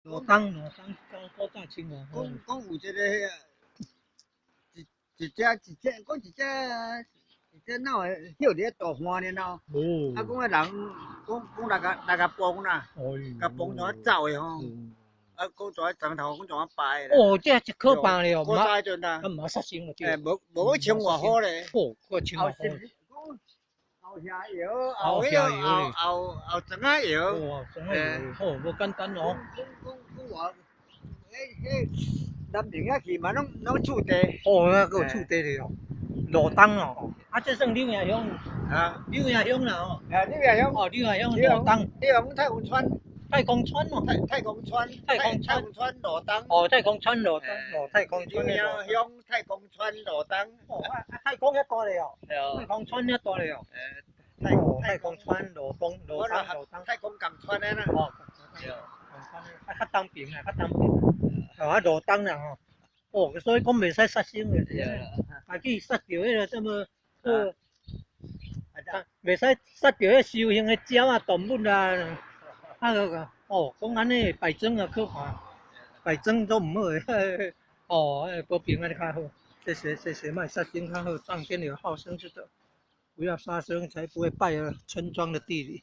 刚古早清华。讲有一个一只哪会捡伫咧大花咧喏？啊，讲个人讲来甲崩啦，甲崩怎啊走的吼？啊，讲怎啊长头，讲怎啊败啦？哦，这一可怕了，古早迄阵啊，马杀生了对。无去穿偌好咧。哦，个穿偌好。后下药，后庄仔药。哦，庄仔药，哦，无简单哦。讲话，男人遐去嘛，拢厝地。哦，那个厝地了哦，罗东哦，啊，这算柳叶乡。啊，柳叶乡啦哦。柳叶乡。哦，柳叶乡罗东。你讲太空川。太空川哦。太空川罗东。哦，太空川罗东，哦，太空川的罗东。乡太空川罗东。哦，太空遐大了哦。太空川遐大了哦。太空川罗东。太空港川的啦。哦，较东边啊，较东边。哦，啊罗东啦吼。哦，所以讲袂使杀生的，啊去杀掉迄个什么，袂使杀掉迄修行的鸟啊、动物啊，啊个哦，讲安尼败种啊可怕，败种都唔好诶，哦，保平安较好，谢谢，卖杀生较好，仗天有好生之德，不要杀生才不会败了村庄的地理。